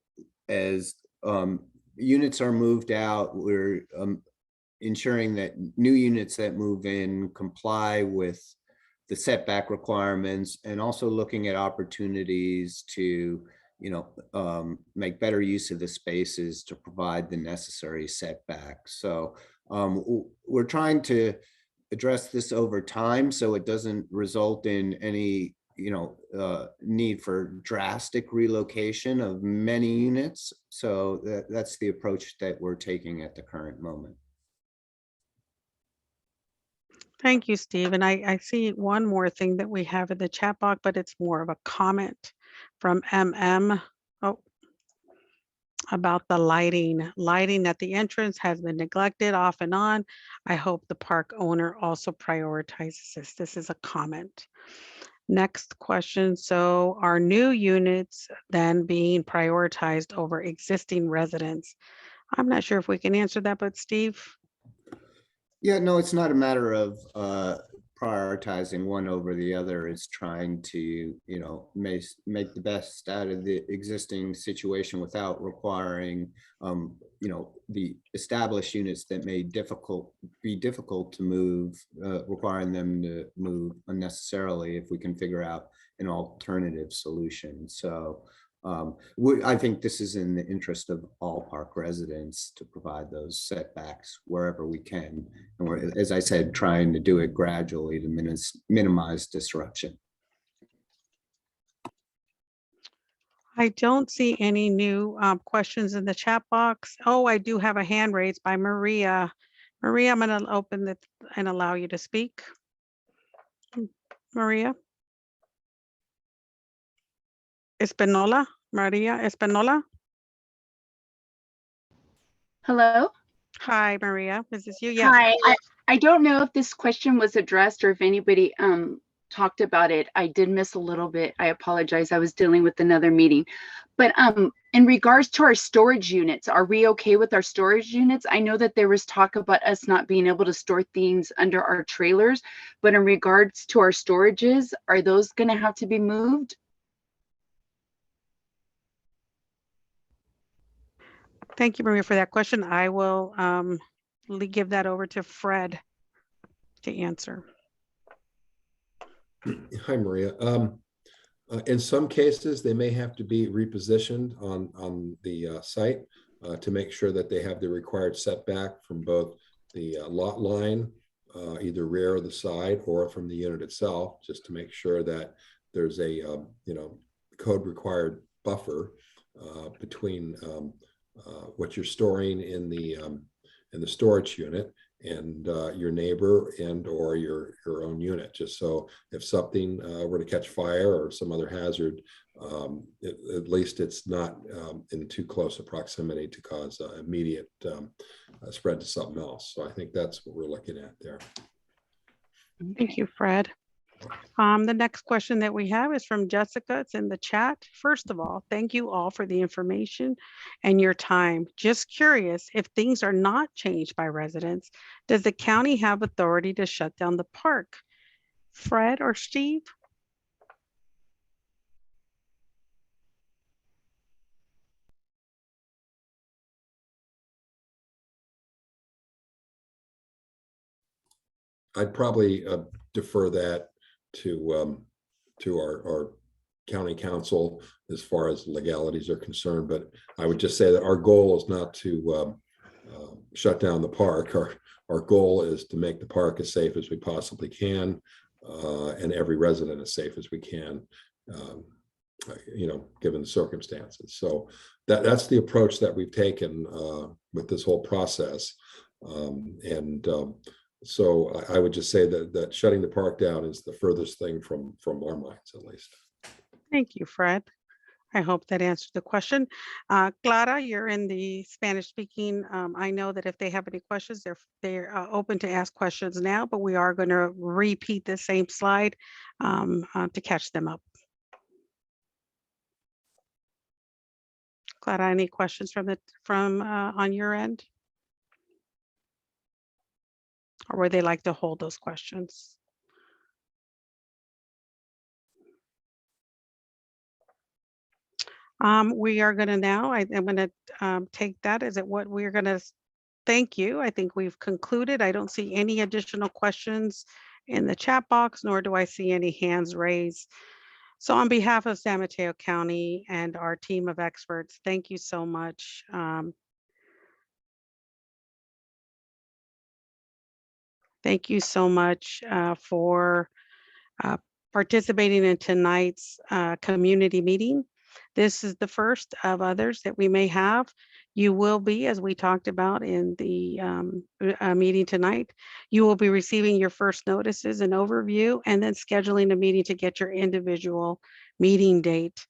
as units are moved out. We're ensuring that new units that move in comply with the setback requirements, and also looking at opportunities to make better use of the spaces to provide the necessary setbacks. So we're trying to address this over time so it doesn't result in any need for drastic relocation of many units. So that's the approach that we're taking at the current moment. Thank you, Steve. And I see one more thing that we have in the chat box, but it's more of a comment from MM. Oh, about the lighting. Lighting at the entrance has been neglected off and on. I hope the park owner also prioritizes this. This is a comment. Next question. So are new units then being prioritized over existing residents? I'm not sure if we can answer that, but Steve? Yeah, no, it's not a matter of prioritizing one over the other is trying to, you know, make the best out of the existing situation without requiring, you know, the established units that may be difficult to move, requiring them to move unnecessarily if we can figure out an alternative solution. So I think this is in the interest of all park residents to provide those setbacks wherever we can. And we're, as I said, trying to do it gradually to minimize disruption. I don't see any new questions in the chat box. Oh, I do have a hand raised by Maria. Maria, I'm going to open it and allow you to speak. Maria Espinola. Maria Espinola. Hello. Hi, Maria. Is this you? Yes. Hi. I don't know if this question was addressed or if anybody talked about it. I did miss a little bit. I apologize. I was dealing with another meeting. But in regards to our storage units, are we okay with our storage units? I know that there was talk about us not being able to store things under our trailers, but in regards to our storages, are those going to have to be moved? Thank you, Maria, for that question. I will give that over to Fred to answer. Hi, Maria. In some cases, they may have to be repositioned on the site to make sure that they have the required setback from both the lot line, either rear or the side, or from the unit itself, just to make sure that there's a you know, code required buffer between what you're storing in the storage unit and your neighbor and or your own unit, just so if something were to catch fire or some other hazard, at least it's not in too close a proximity to cause immediate spread to something else. So I think that's what we're looking at there. Thank you, Fred. The next question that we have is from Jessica. It's in the chat. First of all, thank you all for the information and your time. Just curious, if things are not changed by residents, does the county have authority to shut down the park? Fred or Steve? I'd probably defer that to our county council as far as legalities are concerned, but I would just say that our goal is not to shut down the park. Our goal is to make the park as safe as we possibly can, and every resident as safe as we can, you know, given the circumstances. So that's the approach that we've taken with this whole process. So I would just say that shutting the park down is the furthest thing from our minds, at least. Thank you, Fred. I hope that answered the question. Clara, you're in the Spanish speaking. I know that if they have any questions, they're open to ask questions now, but we are going to repeat the same slide to catch them up. Clara, any questions from on your end? Or would they like to hold those questions? We are going to now, I'm going to take that as what we're going to thank you. I think we've concluded. I don't see any additional questions in the chat box, nor do I see any hands raised. So on behalf of San Mateo County and our team of experts, thank you so much. Thank you so much for participating in tonight's community meeting. This is the first of others that we may have. You will be, as we talked about in the meeting tonight, you will be receiving your first notices and overview, and then scheduling a meeting to get your individual meeting date.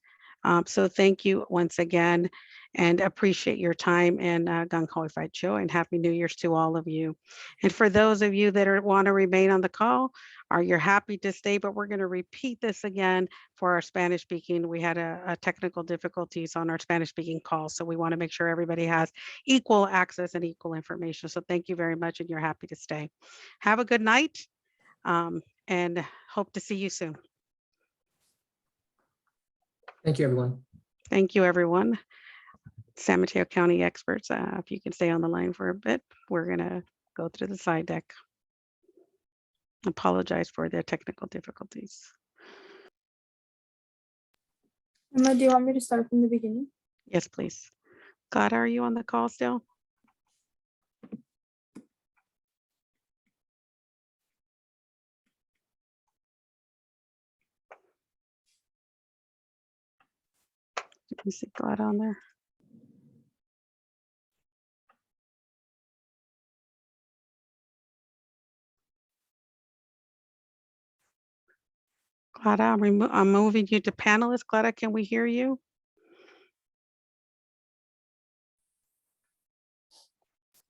So thank you once again, and appreciate your time, and Gang Hoi Fai Cho, and Happy New Year's to all of you. And for those of you that want to remain on the call, or you're happy to stay, but we're going to repeat this again for our Spanish speaking. We had a technical difficulties on our Spanish speaking call, so we want to make sure everybody has equal access and equal information. So thank you very much, and you're happy to stay. Have a good night. and hope to see you soon. Thank you, everyone. Thank you, everyone. San Mateo County experts, if you can stay on the line for a bit, we're gonna go through the slide deck. Apologize for the technical difficulties. Emma, do you want me to start from the beginning? Yes, please. Clara, are you on the call still? Did you see Clara on there? Clara, I'm moving you to panelist. Clara, can we hear you?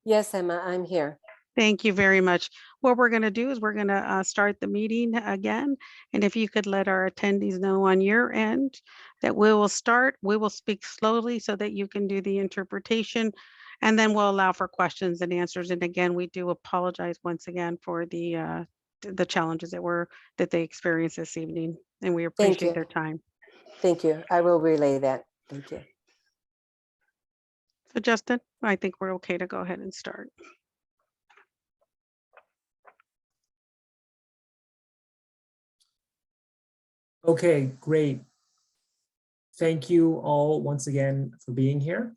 Yes, Emma, I'm here. Thank you very much. What we're going to do is we're going to start the meeting again. And if you could let our attendees know on your end that we will start, we will speak slowly so that you can do the interpretation, and then we'll allow for questions and answers. And again, we do apologize once again for the challenges that they experienced this evening, and we appreciate their time. Thank you. I will relay that. Thank you. So Justin, I think we're okay to go ahead and start. Okay, great. Thank you all once again for being here.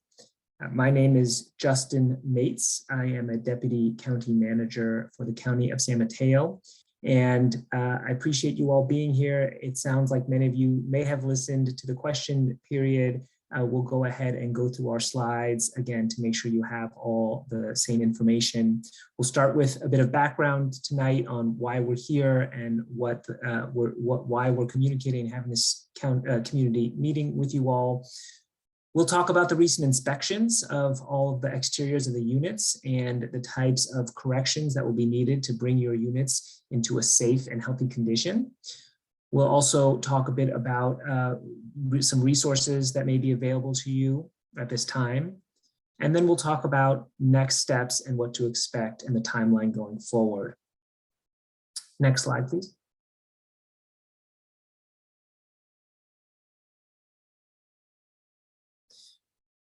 My name is Justin Mates. I am a Deputy County Manager for the County of San Mateo. And I appreciate you all being here. It sounds like many of you may have listened to the question period. We'll go ahead and go through our slides again to make sure you have all the same information. We'll start with a bit of background tonight on why we're here and why we're communicating and having this community meeting with you all. We'll talk about the recent inspections of all of the exteriors of the units and the types of corrections that will be needed to bring your units into a safe and healthy condition. We'll also talk a bit about some resources that may be available to you at this time. And then we'll talk about next steps and what to expect and the timeline going forward. Next slide, please.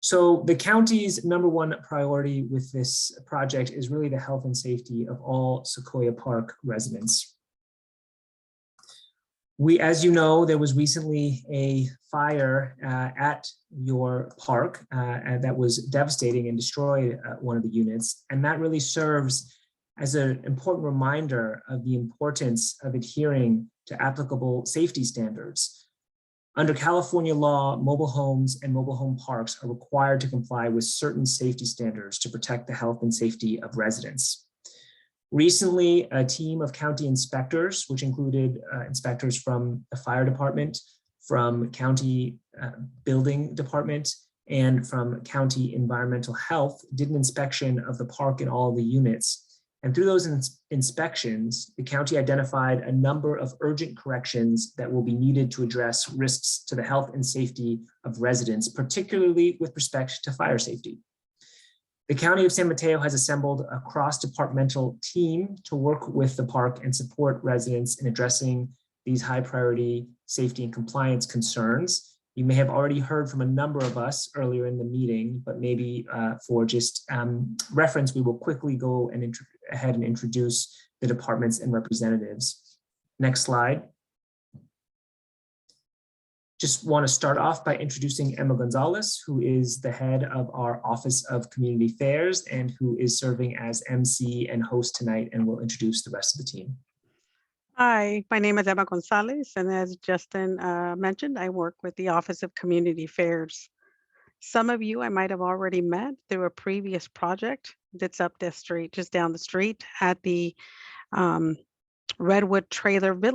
So the county's #1 priority with this project is really the health and safety of all Sequoia Park residents. As you know, there was recently a fire at your park that was devastating and destroyed one of the units. And that really serves as an important reminder of the importance of adhering to applicable safety standards. Under California law, mobile homes and mobile home parks are required to comply with certain safety standards to protect the health and safety of residents. Recently, a team of county inspectors, which included inspectors from the fire department, from county building department, and from county environmental health, did an inspection of the park and all the units. And through those inspections, the county identified a number of urgent corrections that will be needed to address risks to the health and safety of residents, particularly with respect to fire safety. The County of San Mateo has assembled a cross-departmental team to work with the park and support residents in addressing these high priority safety and compliance concerns. You may have already heard from a number of us earlier in the meeting, but maybe for just reference, we will quickly go and ahead and introduce the departments and representatives. Next slide. Just want to start off by introducing Emma Gonzalez, who is the head of our Office of Community Affairs and who is serving as MC and host tonight, and will introduce the rest of the team. Hi, my name is Emma Gonzalez, and as Justin mentioned, I work with the Office of Community Affairs. Some of you I might have already met through a previous project that's up the street, just down the street at the Redwood Trailer Village.